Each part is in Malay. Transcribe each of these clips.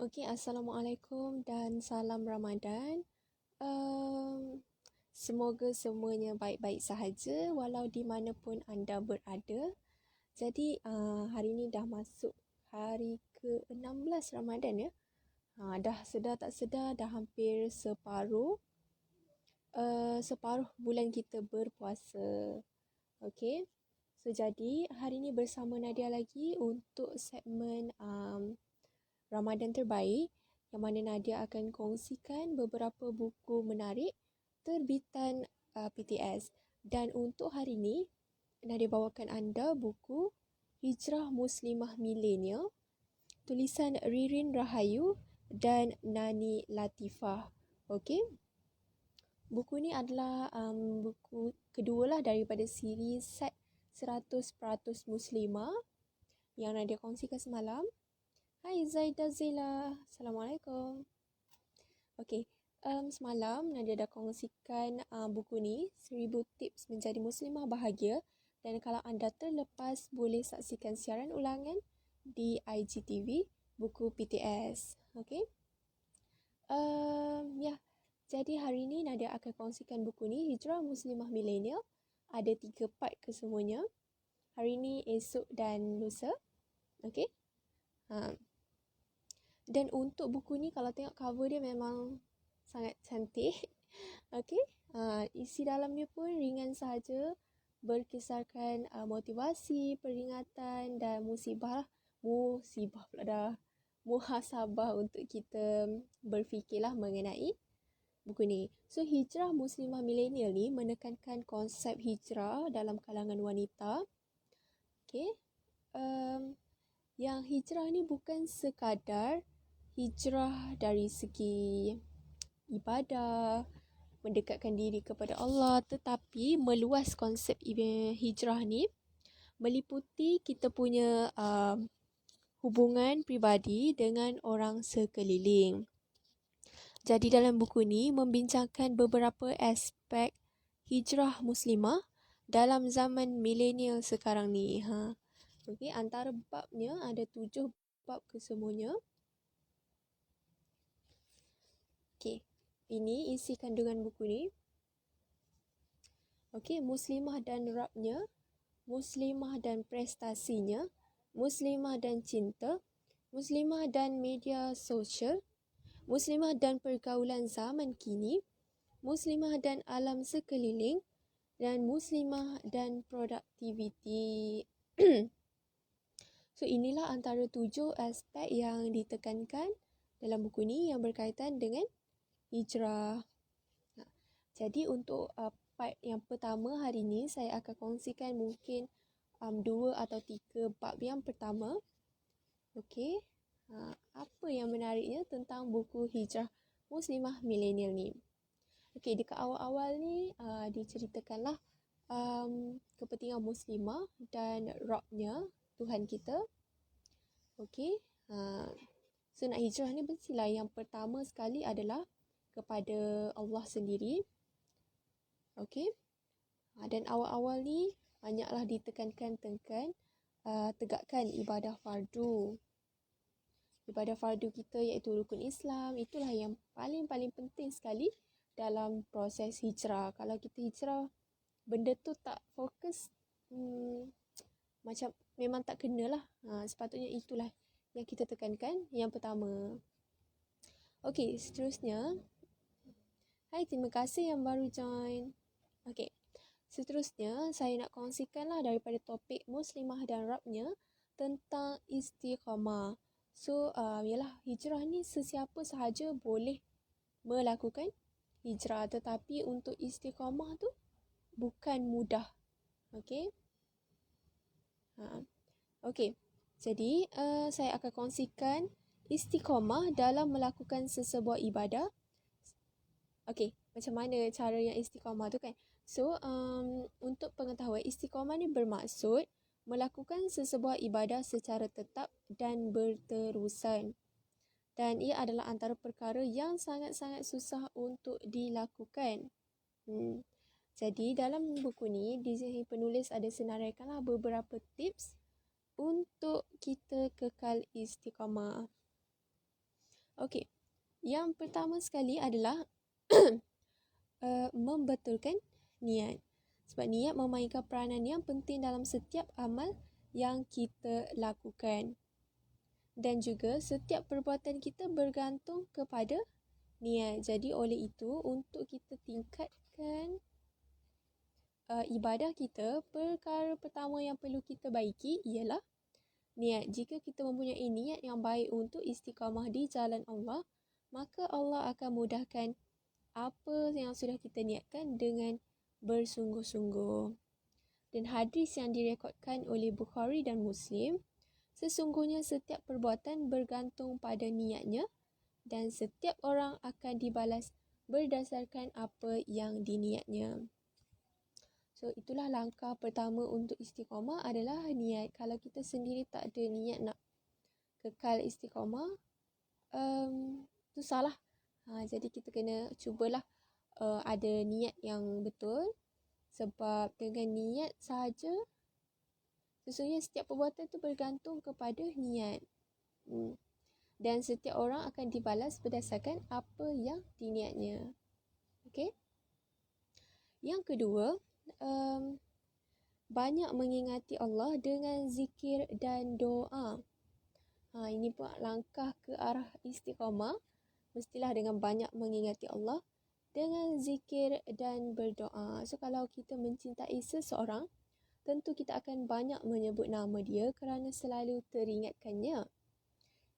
Okey, Assalamualaikum dan salam Ramadan. Um, Semoga semuanya baik-baik sahaja walau di mana pun anda berada. Jadi hari ini dah masuk hari ke-16 Ramadan ya. Dah sedar tak sedar dah hampir separuh bulan kita berpuasa. Okey. So jadi hari ini bersama Nadia lagi untuk segmen Ramadan terbaik yang mana Nadia akan kongsikan beberapa buku menarik terbitan PTS. Dan untuk hari ini, Nadia bawakan anda buku Hijrah Muslimah Milenial, tulisan Ririn Rahayu dan Nani Latifah. Okey. Buku ni adalah buku kedua lah daripada siri set 100% Muslimah yang Nadia kongsikan semalam. Hai Zaidah Zila. Assalamualaikum. Okey, semalam Nadia dah kongsikan buku ni 1000 Tips Menjadi Muslimah Bahagia, dan kalau anda terlepas boleh saksikan siaran ulangan di IGTV buku PTS. Okey. Jadi hari ni Nadia akan kongsikan buku ni Hijrah Muslimah Milenial. Ada 3 part kesemuanya. Hari ni, esok dan lusa. Okey. Dan untuk buku ni kalau tengok cover dia memang sangat cantik. Okey. Isi dalamnya pun ringan sahaja, berkisarkan motivasi, peringatan dan musibah pula dah. Muhasabah untuk kita berfikirlah mengenai buku ni. So Hijrah Muslimah Milenial ni menekankan konsep hijrah dalam kalangan wanita. Okey. Yang hijrah ni bukan sekadar hijrah dari segi ibadah, mendekatkan diri kepada Allah, tetapi meluas konsep hijrah ni meliputi kita punya hubungan pribadi dengan orang sekeliling. Jadi dalam buku ni membincangkan beberapa aspek hijrah muslimah dalam zaman milenial sekarang ni. Okey, antara babnya ada 7 bab kesemuanya. Okey, ini isi kandungan buku ni. Okey, muslimah dan Rabnya, muslimah dan prestasinya, muslimah dan cinta, muslimah dan media sosial, muslimah dan pergaulan zaman kini, muslimah dan alam sekeliling, dan muslimah dan produktiviti. So inilah antara 7 aspek yang ditekankan dalam buku ni yang berkaitan dengan hijrah. Jadi untuk part yang pertama hari ni saya akan kongsikan mungkin 2 atau 3 bab yang pertama. Okey. Apa yang menariknya tentang buku Hijrah Muslimah Milenial ni? Okey, dekat awal-awal ni diceritakanlah kepentingan muslimah dan Rabbnya, Tuhan kita. Okey. So nak hijrah ni mestilah yang pertama sekali adalah kepada Allah sendiri. Okey. Dan awal-awal ni banyaklah ditekankan tegakkan ibadah fardu. Ibadah fardu kita iaitu rukun Islam, itulah yang paling penting sekali dalam proses hijrah. Kalau kita hijrah, benda tu tak fokus, macam memang tak kenalah. Sepatutnya itulah yang kita tekankan yang pertama. Okey, seterusnya. Hai, terima kasih yang baru join. Okey, seterusnya saya nak kongsikanlah daripada topik muslimah dan Rabbnya tentang istiqamah. So, ialah hijrah ni sesiapa sahaja boleh melakukan hijrah, tetapi untuk istiqamah tu bukan mudah. Okey. Okey. Jadi, saya akan kongsikan istiqamah dalam melakukan sesebuah ibadah. Okey, macam mana cara yang istiqamah tu kan? So, untuk pengetahuan, istiqamah ni bermaksud melakukan sesebuah ibadah secara tetap dan berterusan. Dan ia adalah antara perkara yang sangat-sangat susah untuk dilakukan. Jadi, dalam buku ni, penulis ada senaraikanlah beberapa tips untuk kita kekal istiqamah. Okey. Yang pertama sekali adalah membetulkan niat. Sebab niat memainkan peranan yang penting dalam setiap amal yang kita lakukan. Dan juga setiap perbuatan kita bergantung kepada niat. Jadi oleh itu, untuk kita tingkatkan ibadah kita, perkara pertama yang perlu kita baiki ialah niat. Jika kita mempunyai niat yang baik untuk istiqamah di jalan Allah, maka Allah akan mudahkan apa yang sudah kita niatkan dengan bersungguh-sungguh. Dan hadis yang direkodkan oleh Bukhari dan Muslim, sesungguhnya setiap perbuatan bergantung pada niatnya dan setiap orang akan dibalas berdasarkan apa yang diniatnya. So, itulah langkah pertama untuk istiqamah adalah niat. Kalau kita sendiri tak ada niat nak kekal istiqamah, tu salah. Jadi kita kena cubalah ada niat yang betul. Sebab dengan niat sahaja, sesungguhnya setiap perbuatan tu bergantung kepada niat. Dan setiap orang akan dibalas berdasarkan apa yang diniatnya. Okey. Yang kedua, banyak mengingati Allah dengan zikir dan doa. Ini pun langkah ke arah istiqamah. Mestilah dengan banyak mengingati Allah dengan zikir dan berdoa. So, kalau kita mencintai seseorang, tentu kita akan banyak menyebut nama dia kerana selalu teringatkannya.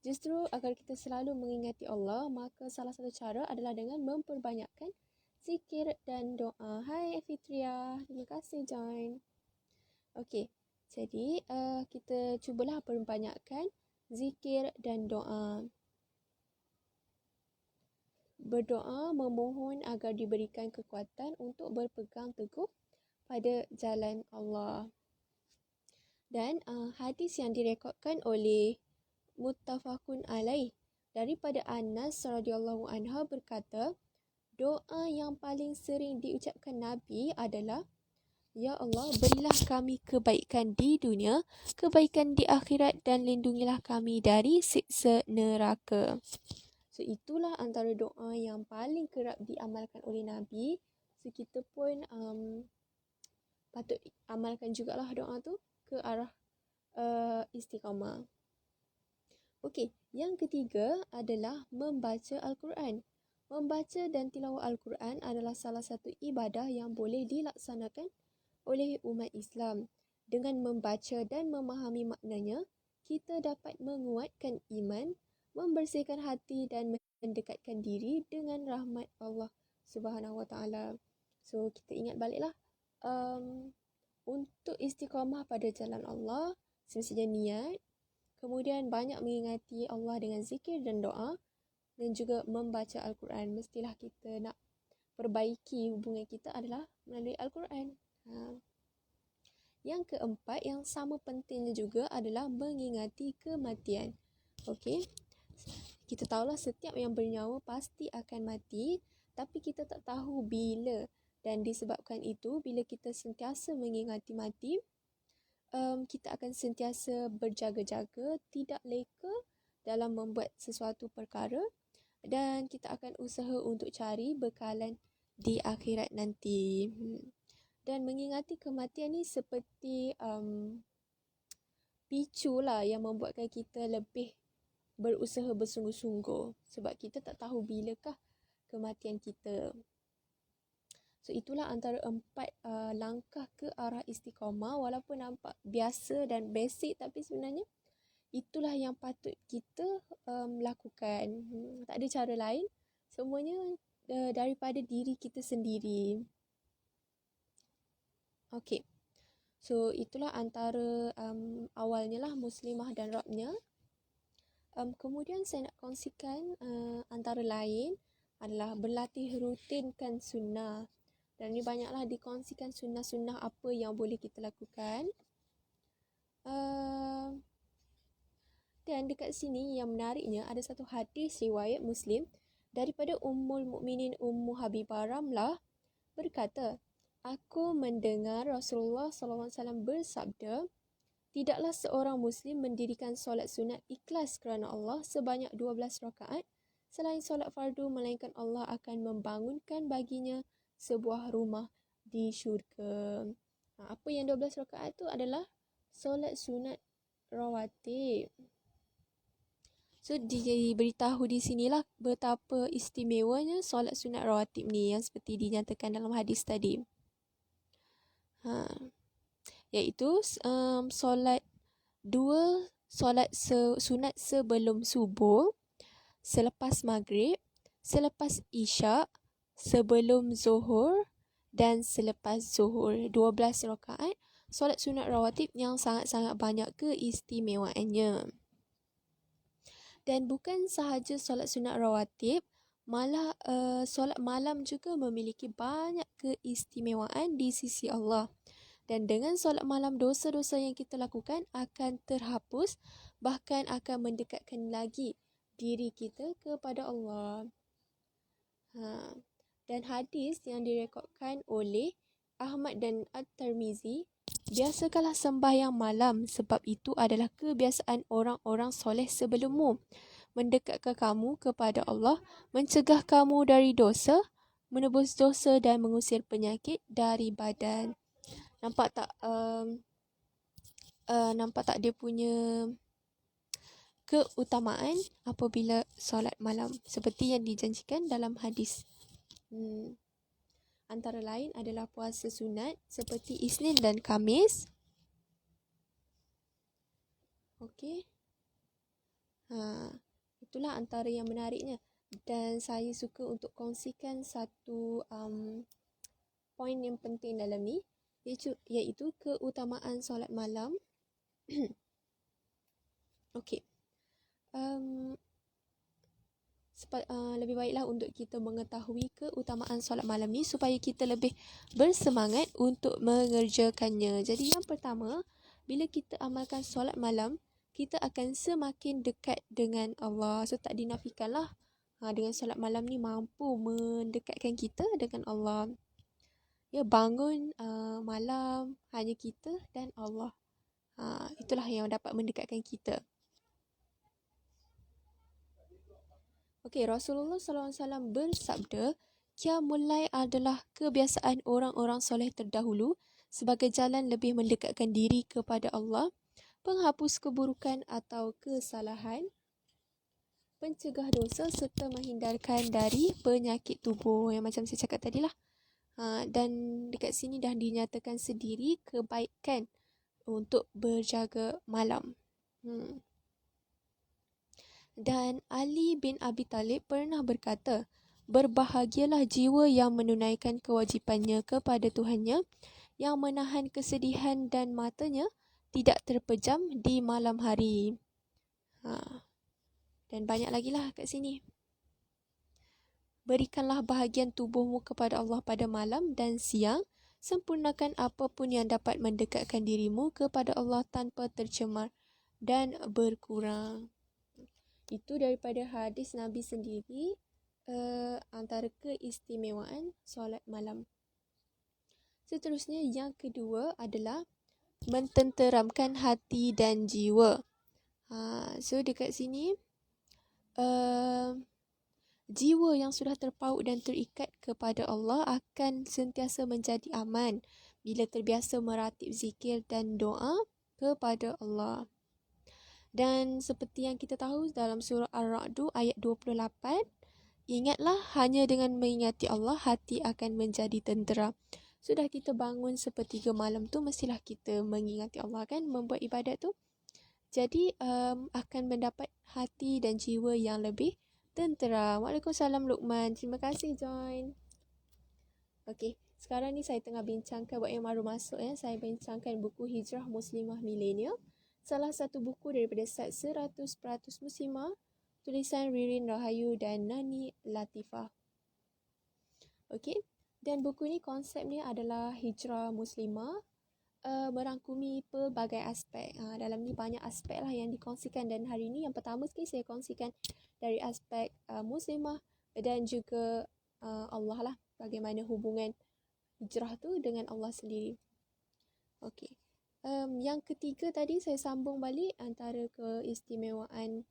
Justru agar kita selalu mengingati Allah, maka salah satu cara adalah dengan memperbanyakkan zikir dan doa. Hai Fitria, terima kasih join. Okey, jadi kita cubalah perbanyakkan zikir dan doa. Berdoa memohon agar diberikan kekuatan untuk berpegang teguh pada jalan Allah. Dan hadis yang direkodkan oleh Muttafaqun alaih daripada Anas radhiyallahu anha berkata, doa yang paling sering diucapkan Nabi adalah, Ya Allah, berilah kami kebaikan di dunia, kebaikan di akhirat dan lindungilah kami dari siksa neraka. So, itulah antara doa yang paling kerap diamalkan oleh Nabi. So, kita pun patut amalkan jugalah doa tu ke arah istiqamah. Okey, yang ketiga adalah membaca Al-Quran. Membaca dan tilawah Al-Quran adalah salah satu ibadah yang boleh dilaksanakan oleh umat Islam. Dengan membaca dan memahami maknanya, kita dapat menguatkan iman, membersihkan hati dan mendekatkan diri dengan rahmat Allah Subhanahu Wa Taala. So, kita ingat baliklah untuk istiqamah pada jalan Allah, semestinya niat, kemudian banyak mengingati Allah dengan zikir dan doa, dan juga membaca Al-Quran. Mestilah kita nak perbaiki hubungan kita adalah melalui Al-Quran. Yang keempat, yang sama pentingnya juga adalah mengingati kematian. Okey, kita tahulah setiap yang bernyawa pasti akan mati, tapi kita tak tahu bila. Dan disebabkan itu, bila kita sentiasa mengingati mati, kita akan sentiasa berjaga-jaga, tidak leka dalam membuat sesuatu perkara, dan kita akan usaha untuk cari bekalan di akhirat nanti. Dan mengingati kematian ni seperti picu lah yang membuatkan kita lebih berusaha bersungguh-sungguh. Sebab kita tak tahu bilakah kematian kita. So, itulah antara 4 langkah ke arah istiqamah. Walaupun nampak biasa dan basic, tapi sebenarnya itulah yang patut kita lakukan. Tak ada cara lain. Semuanya daripada diri kita sendiri. Okey. So, itulah antara awalnya lah muslimah dan Rabnya. Kemudian saya nak kongsikan antara lain adalah berlatih rutinkan sunnah. Dan ni banyaklah dikongsikan sunnah-sunnah apa yang boleh kita lakukan. Dan dekat sini yang menariknya ada satu hadis riwayat Muslim daripada Ummul Mukminin Ummu Habibah Ramlah berkata, aku mendengar Rasulullah SAW bersabda, tidaklah seorang Muslim mendirikan solat sunat ikhlas kerana Allah sebanyak 12 rakaat selain solat fardu, melainkan Allah akan membangunkan baginya sebuah rumah di syurga. Apa yang 12 rakaat tu adalah solat sunat rawatib. So diberitahu di sinilah betapa istimewanya solat sunat rawatib ni yang seperti dinyatakan dalam hadis tadi. Iaitu solat sunat sebelum subuh, selepas maghrib, selepas isyak, sebelum zuhur dan selepas zuhur. 12 rakaat solat sunat rawatib yang sangat-sangat banyak keistimewaannya. Dan bukan sahaja solat sunat rawatib, malah solat malam juga memiliki banyak keistimewaan di sisi Allah. Dan dengan solat malam, dosa-dosa yang kita lakukan akan terhapus, bahkan akan mendekatkan lagi diri kita kepada Allah. Dan hadis yang direkodkan oleh Ahmad dan At-Tirmizi, biasakanlah sembahyang malam sebab itu adalah kebiasaan orang-orang soleh sebelummu, mendekatkan kamu kepada Allah, mencegah kamu dari dosa, menebus dosa dan mengusir penyakit dari badan. Nampak tak dia punya keutamaan apabila solat malam seperti yang dijanjikan dalam hadis. Antara lain adalah puasa sunat seperti Isnin dan Khamis. Okey. Itulah antara yang menariknya. Dan saya suka untuk kongsikan satu poin yang penting dalam ni, iaitu keutamaan solat malam. Okey. Lebih baiklah untuk kita mengetahui keutamaan solat malam ni supaya kita lebih bersemangat untuk mengerjakannya. Jadi yang pertama, bila kita amalkan solat malam, kita akan semakin dekat dengan Allah. So tak dinafikanlah dengan solat malam ni mampu mendekatkan kita dengan Allah. Ya, bangun malam hanya kita dan Allah. Itulah yang dapat mendekatkan kita. Okey, Rasulullah SAW bersabda, Qiyamul Lail adalah kebiasaan orang-orang soleh terdahulu sebagai jalan lebih mendekatkan diri kepada Allah, penghapus keburukan atau kesalahan, pencegah dosa serta menghindarkan dari penyakit tubuh. Yang macam saya cakap tadi lah. Dan dekat sini dah dinyatakan sendiri kebaikan untuk berjaga malam. Dan Ali bin Abi Talib pernah berkata, berbahagialah jiwa yang menunaikan kewajipannya kepada Tuhannya, yang menahan kesedihan dan matanya tidak terpejam di malam hari. Dan banyak lagi lah kat sini. Berikanlah bahagian tubuhmu kepada Allah pada malam dan siang. Sempurnakan apapun yang dapat mendekatkan dirimu kepada Allah tanpa tercemar dan berkurang. Itu daripada hadis Nabi sendiri, antara keistimewaan solat malam. Seterusnya, yang kedua adalah mententeramkan hati dan jiwa. So dekat sini, jiwa yang sudah terpaut dan terikat kepada Allah akan sentiasa menjadi aman bila terbiasa meratib zikir dan doa kepada Allah. Dan seperti yang kita tahu dalam surah Ar-Ra'd ayat 28, ingatlah hanya dengan mengingati Allah hati akan menjadi tentera. Sudah kita bangun sepertiga malam tu, mestilah kita mengingati Allah kan, membuat ibadat tu. Jadi akan mendapat hati dan jiwa yang lebih tentera. Waalaikumsalam Luqman. Terima kasih join. Okey, sekarang ni saya tengah bincangkan, buat yang baru masuk saya bincangkan buku Hijrah Muslimah Milenial. Salah satu buku daripada set 100% Muslimah, tulisan Ririn Rahayu dan Nani Latifah. Okey, dan buku ni konsepnya adalah hijrah muslimah, merangkumi pelbagai aspek. Dalam ni banyak aspek lah yang dikongsikan, dan hari ni yang pertama sekali saya kongsikan dari aspek muslimah dan juga Allah lah, bagaimana hubungan hijrah tu dengan Allah sendiri. Okey. Yang ketiga tadi saya sambung balik antara keistimewaan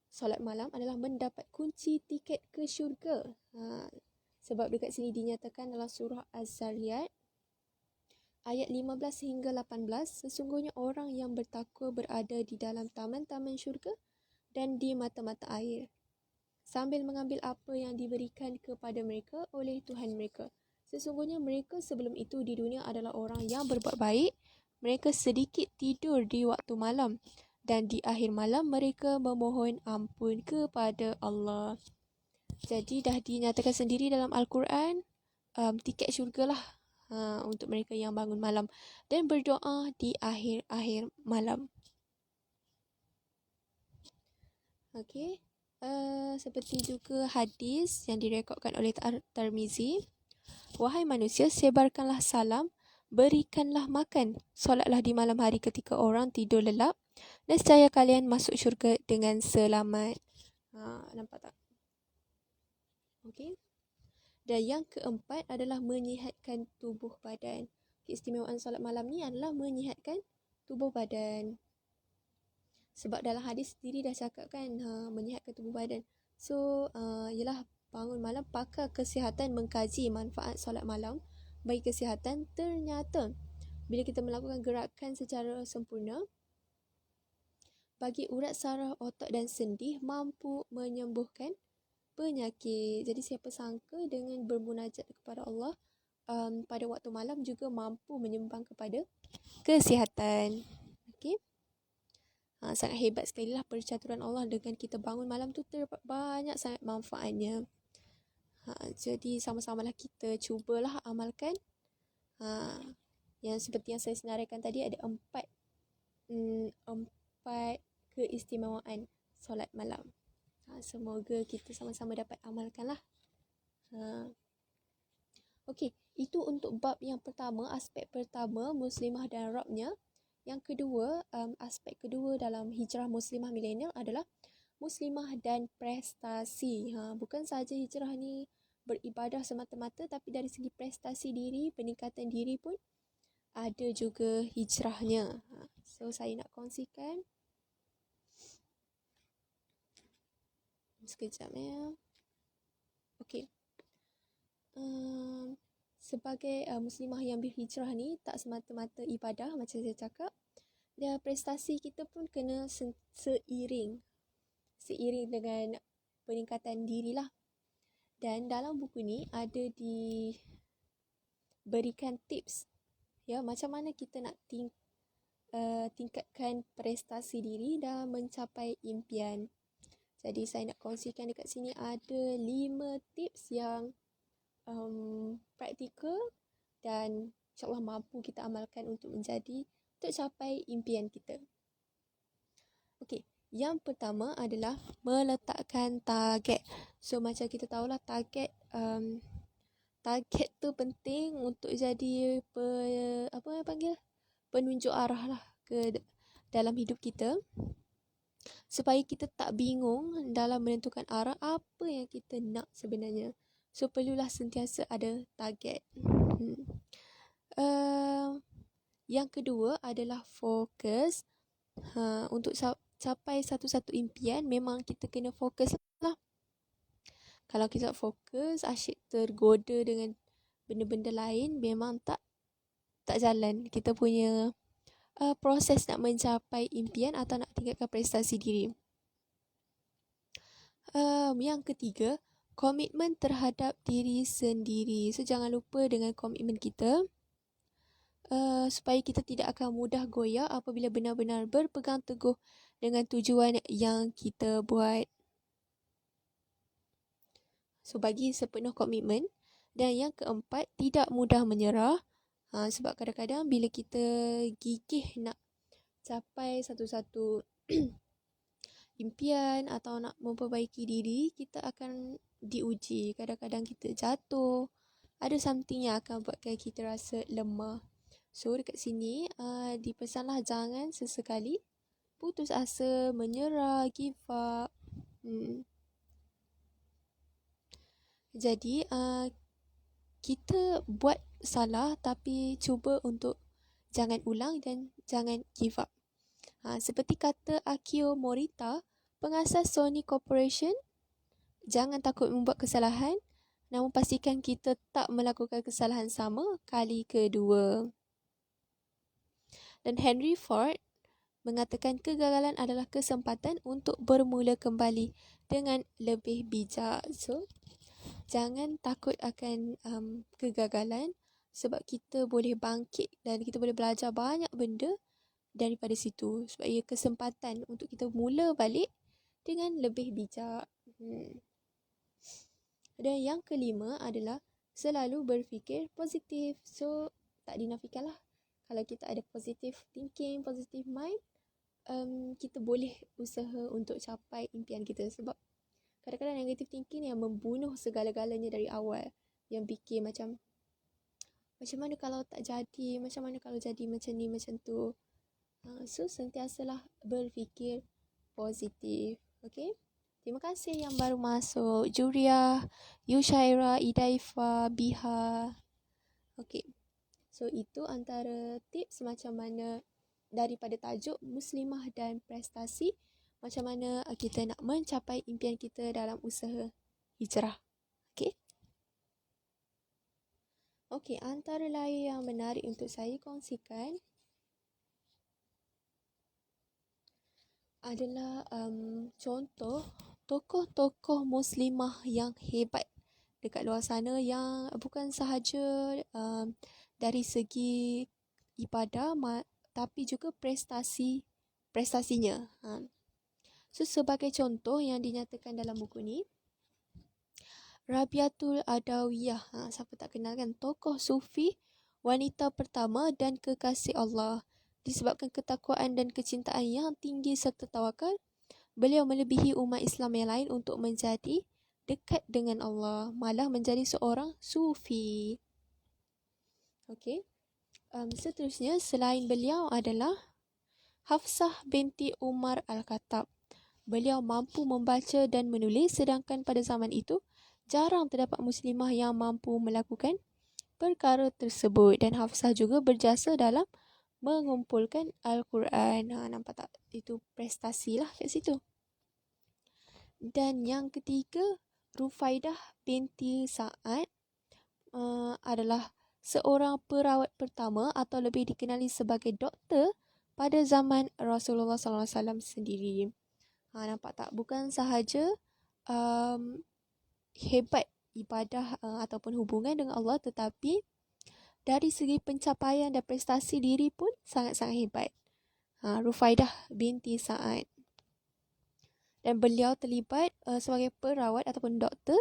solat malam adalah mendapat kunci tiket ke syurga. Sebab dekat sini dinyatakan dalam surah Az-Zariyat ayat 15 hingga 18, sesungguhnya orang yang bertakwa berada di dalam taman-taman syurga dan di mata-mata air, sambil mengambil apa yang diberikan kepada mereka oleh Tuhan mereka. Sesungguhnya mereka sebelum itu di dunia adalah orang yang berbuat baik. Mereka sedikit tidur di waktu malam dan di akhir malam mereka memohon ampun kepada Allah. Jadi dah dinyatakan sendiri dalam Al-Quran, tiket syurga lah untuk mereka yang bangun malam dan berdoa di akhir-akhir malam. Okey. Seperti juga hadis yang direkodkan oleh Tirmizi. Wahai manusia, sebarkanlah salam, berikanlah makan, solatlah di malam hari ketika orang tidur lelap, dan nescaya kalian masuk syurga dengan selamat. Nampak tak? Okey. Dan yang keempat adalah menyihatkan tubuh badan. Keistimewaan solat malam ni adalah menyihatkan tubuh badan. Sebab dalam hadis sendiri dah cakap kan, menyihatkan tubuh badan. So, ialah bangun malam, pakar kesihatan mengkaji manfaat solat malam bagi kesihatan. Ternyata, bila kita melakukan gerakan secara sempurna, bagi urat saraf, otak dan sendi mampu menyembuhkan penyakit. Jadi, siapa sangka dengan bermunajat kepada Allah pada waktu malam juga mampu menyumbang kepada kesihatan. Okey. Sangat hebat sekali lah percaturan Allah dengan kita bangun malam tu, terdapat banyak sangat manfaatnya. Jadi sama-samalah kita cubalah amalkan. Yang seperti yang saya senaraikan tadi, ada empat keistimewaan solat malam. Semoga kita sama-sama dapat amalkan lah. Okey, itu untuk bab yang pertama, aspek pertama muslimah dan Rabbnya. Yang kedua, aspek kedua dalam hijrah muslimah milenial adalah muslimah dan prestasi. Bukan sahaja hijrah ni beribadah semata-mata, tapi dari segi prestasi diri, peningkatan diri pun ada juga hijrahnya. So, saya nak kongsikan. Sekejap ya. Okey. Sebagai muslimah yang berhijrah ni tak semata-mata ibadah macam saya cakap, dan prestasi kita pun kena seiring dengan peningkatan diri lah. Dan dalam buku ni ada diberikan tips ya, macam mana kita nak tingkatkan prestasi diri dan mencapai impian. Jadi saya nak kongsikan dekat sini ada 5 tips yang praktikal dan insyaAllah mampu kita amalkan untuk capai impian kita. Okey, yang pertama adalah meletakkan target. So macam kita tahulah target tu penting untuk jadi penunjuk arah lah ke dalam hidup kita, supaya kita tak bingung dalam menentukan arah apa yang kita nak sebenarnya. So, perlulah sentiasa ada target. Yang kedua adalah fokus. Untuk capai satu-satu impian, memang kita kena fokus lah. Kalau kita fokus, asyik tergoda dengan benda-benda lain, memang tak jalan kita punya proses nak mencapai impian atau nak tingkatkan prestasi diri. Yang ketiga, komitmen terhadap diri sendiri. So, jangan lupa dengan komitmen kita, supaya kita tidak akan mudah goyah apabila benar-benar berpegang teguh dengan tujuan yang kita buat. So, bagi sepenuh komitmen. Dan yang keempat, tidak mudah menyerah. Sebab kadang-kadang bila kita gigih nak capai satu-satu impian atau nak memperbaiki diri, kita akan diuji. Kadang-kadang kita jatuh, ada something yang akan buatkan kita rasa lemah. So dekat sini dipesanlah jangan sesekali putus asa, menyerah, give up. Jadi kita buat salah, tapi cuba untuk jangan ulang dan jangan give up. Seperti kata Akio Morita, Pengasas Sony Corporation, jangan takut membuat kesalahan, namun pastikan kita tak melakukan kesalahan sama kali kedua. Dan Henry Ford mengatakan kegagalan adalah kesempatan untuk bermula kembali dengan lebih bijak. So, jangan takut akan kegagalan sebab kita boleh bangkit dan kita boleh belajar banyak benda daripada situ. Sebab ia kesempatan untuk kita mula balik dengan lebih bijak. Dan yang kelima adalah selalu berfikir positif. So, tak dinafikanlah kalau kita ada positive thinking, positive mind, kita boleh usaha untuk capai impian kita. Sebab kadang-kadang negative thinking yang membunuh segala-galanya dari awal. Yang fikir macam mana kalau tak jadi, macam mana kalau jadi macam ni, macam tu. So, sentiasalah berfikir positif. Okay? Terima kasih yang baru masuk. Juria, Yushaira, Idaifa, Biha. Okay. So, itu antara tips macam mana daripada tajuk Muslimah dan Prestasi, macam mana kita nak mencapai impian kita dalam usaha hijrah. Okay. Okay, antara lain yang menarik untuk saya kongsikan adalah contoh tokoh-tokoh Muslimah yang hebat dekat luar sana yang bukan sahaja dari segi ibadah tapi juga prestasinya. So, sebagai contoh yang dinyatakan dalam buku ni, Rabiatul Adawiyah, siapa tak kenal kan, tokoh sufi, wanita pertama dan kekasih Allah. Disebabkan ketakwaan dan kecintaan yang tinggi serta tawakal, beliau melebihi umat Islam yang lain untuk menjadi dekat dengan Allah, malah menjadi seorang sufi. Okey. Seterusnya, selain beliau adalah Hafsah binti Umar Al-Khattab. Beliau mampu membaca dan menulis, sedangkan pada zaman itu jarang terdapat muslimah yang mampu melakukan perkara tersebut. Dan Hafsah juga berjasa dalam mengumpulkan Al-Quran. Nampak tak? Itu prestasilah kat situ. Dan yang ketiga, Rufaidah binti Sa'ad adalah seorang perawat pertama atau lebih dikenali sebagai doktor pada zaman Rasulullah SAW sendiri. Nampak tak? Bukan sahaja hebat ibadah ataupun hubungan dengan Allah, tetapi dari segi pencapaian dan prestasi diri pun sangat-sangat hebat. Rufaidah binti Sa'ad. Dan beliau terlibat sebagai perawat ataupun doktor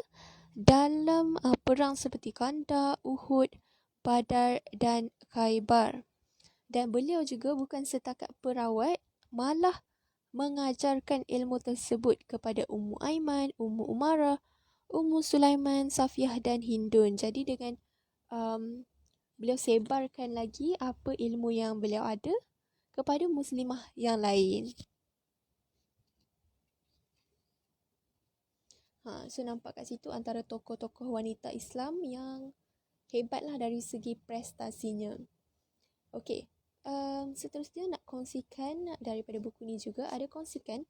dalam perang seperti Khandaq, Uhud, Badar dan Khaybar. Dan beliau juga bukan setakat perawat, malah mengajarkan ilmu tersebut kepada Ummu Aiman, Ummu Umarah, Ummu Sulaiman, Safiyah dan Hindun. Jadi dengan beliau sebarkan lagi apa ilmu yang beliau ada kepada muslimah yang lain. So nampak kat situ antara tokoh-tokoh wanita Islam yang hebatlah dari segi prestasinya. Okey. Seterusnya nak kongsikan daripada buku ni juga, ada kongsikan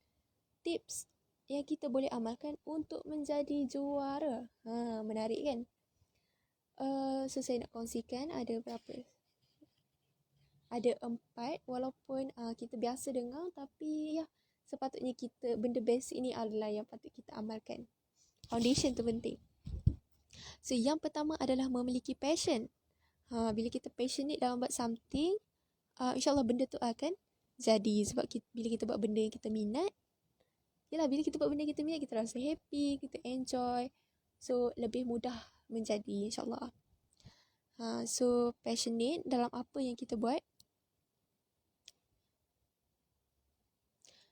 tips yang kita boleh amalkan untuk menjadi juara. Menarik kan? So saya nak kongsikan ada berapa? Ada 4, walaupun kita biasa dengar, tapi ya sepatutnya kita, benda basic ini adalah yang patut kita amalkan. Foundation tu penting. So yang pertama adalah memiliki passion. Bila kita passionate dalam buat something, InsyaAllah benda tu akan jadi. Sebab bila kita buat benda yang kita minat, bila kita buat benda yang kita minat, kita rasa happy, kita enjoy. So lebih mudah menjadi, insyaAllah. So passionate dalam apa yang kita buat.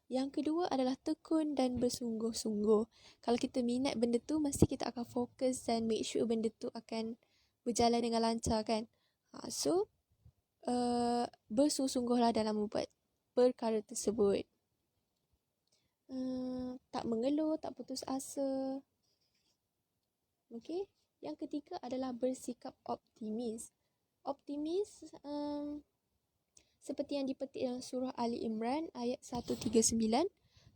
Yang kedua adalah tekun dan bersungguh-sungguh. Kalau kita minat benda tu, mesti kita akan fokus dan make sure benda tu akan berjalan dengan lancar kan. So bersungguh-sungguhlah dalam membuat perkara tersebut. Tak mengeluh, tak putus asa. Okey. Yang ketiga adalah bersikap optimis. Optimis seperti yang dipetik dalam surah Ali Imran ayat 139.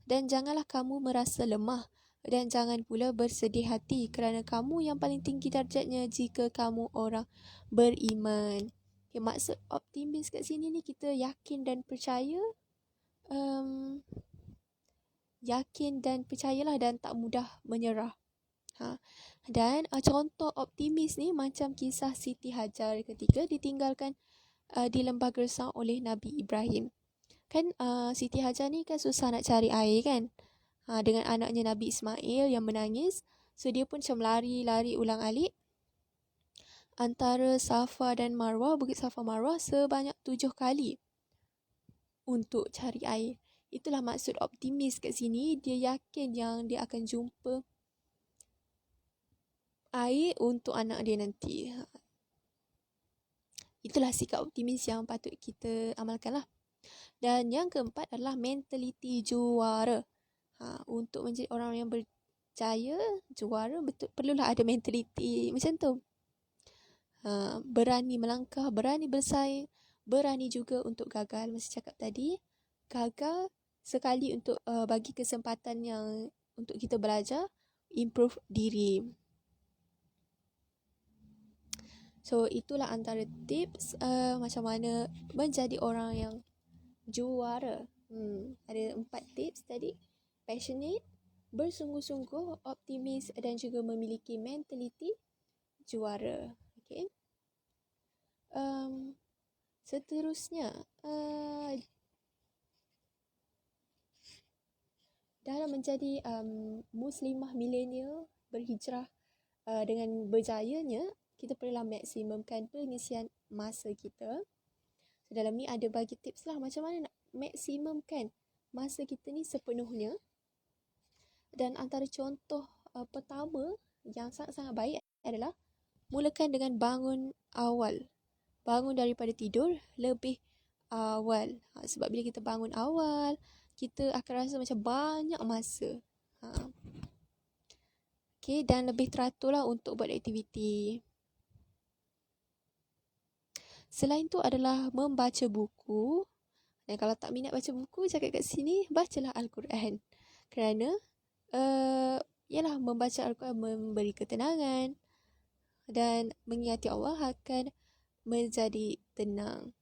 Dan janganlah kamu merasa lemah dan jangan pula bersedih hati kerana kamu yang paling tinggi darjatnya jika kamu orang beriman. Okay, maksud optimis kat sini ni kita yakin dan percaya. Yakin dan percayalah dan tak mudah menyerah. Dan contoh optimis ni macam kisah Siti Hajar ketika ditinggalkan di lembah gersang oleh Nabi Ibrahim. Kan Siti Hajar ni kan susah nak cari air kan. Dengan anaknya Nabi Ismail yang menangis. So dia pun macam lari ulang-alik antara Safa dan Marwah, Bukit Safa Marwah sebanyak 7 kali untuk cari air. Itulah maksud optimis kat sini. Dia yakin yang dia akan jumpa air untuk anak dia nanti. Itulah sikap optimis yang patut kita amalkan lah. Dan yang keempat adalah mentaliti juara. Untuk menjadi orang yang berjaya, juara, betul perlulah ada mentaliti macam tu. Berani melangkah, berani bersaing, berani juga untuk gagal. Macam cakap tadi, gagal sekali untuk bagi kesempatan yang untuk kita belajar, improve diri. So itulah antara tips macam mana menjadi orang yang juara. Ada 4 tips tadi. Passionate, bersungguh-sungguh, optimis dan juga memiliki mentaliti juara. Okay. Seterusnya, dalam menjadi muslimah milenial berhijrah dengan berjayanya, kita perlulah maksimumkan pengisian masa kita. So, dalam ni ada bagi tips lah macam mana nak maksimumkan masa kita ni sepenuhnya. Dan antara contoh pertama yang sangat-sangat baik adalah mulakan dengan bangun awal. Bangun daripada tidur lebih awal. Sebab bila kita bangun awal, kita akan rasa macam banyak masa. Okay, dan lebih teraturlah untuk buat aktiviti. Selain tu adalah membaca buku. Dan kalau tak minat baca buku, cakap kat sini, bacalah Al-Quran. Kerana ialah membaca Al-Quran memberi ketenangan dan mengingati Allah akan menjadi tenang.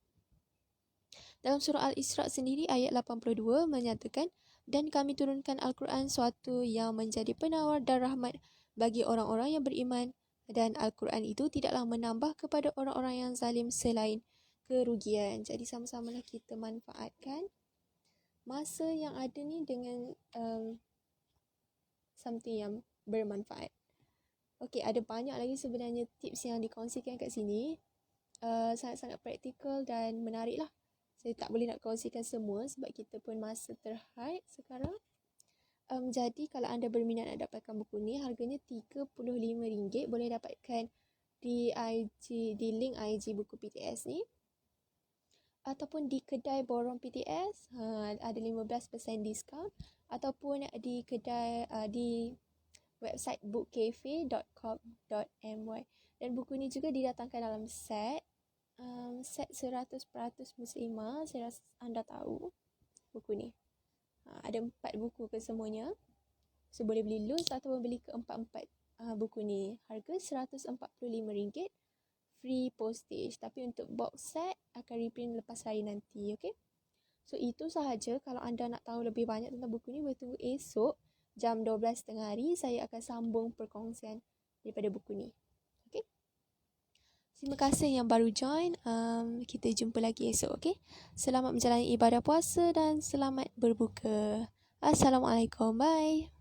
Dalam surah Al-Isra sendiri ayat 82 menyatakan, dan kami turunkan Al-Quran suatu yang menjadi penawar dan rahmat bagi orang-orang yang beriman, dan Al-Quran itu tidaklah menambah kepada orang-orang yang zalim selain kerugian. Jadi sama-samalah kita manfaatkan masa yang ada ni dengan something yang bermanfaat. Okey, ada banyak lagi sebenarnya tips yang dikongsikan kat sini. Sangat-sangat praktikal dan menarik lah. Saya tak boleh nak kongsikan semua sebab kita pun masa terhad sekarang. Jadi kalau anda berminat nak dapatkan buku ni, harganya RM35. Boleh dapatkan di IG, di link IG buku PTS ni. Ataupun di kedai borong PTS, ada 15% diskaun. Ataupun di kedai, di website bookcafe.com.my. Dan buku ni juga didatangkan dalam set 100% muslimah. Saya rasa anda tahu buku ni. Ada 4 buku kesemuanya. So boleh beli loose ataupun beli keempat-empat buku ni. Harga RM145, free postage. Tapi untuk box set akan reprint lepas hari nanti. Okay? So itu sahaja. Kalau anda nak tahu lebih banyak tentang buku ni, boleh tunggu esok jam 12.30 hari. Saya akan sambung perkongsian daripada buku ni. Okay? Terima kasih yang baru join. Kita jumpa lagi esok. Okay? Selamat menjalani ibadah puasa dan selamat berbuka. Assalamualaikum. Bye.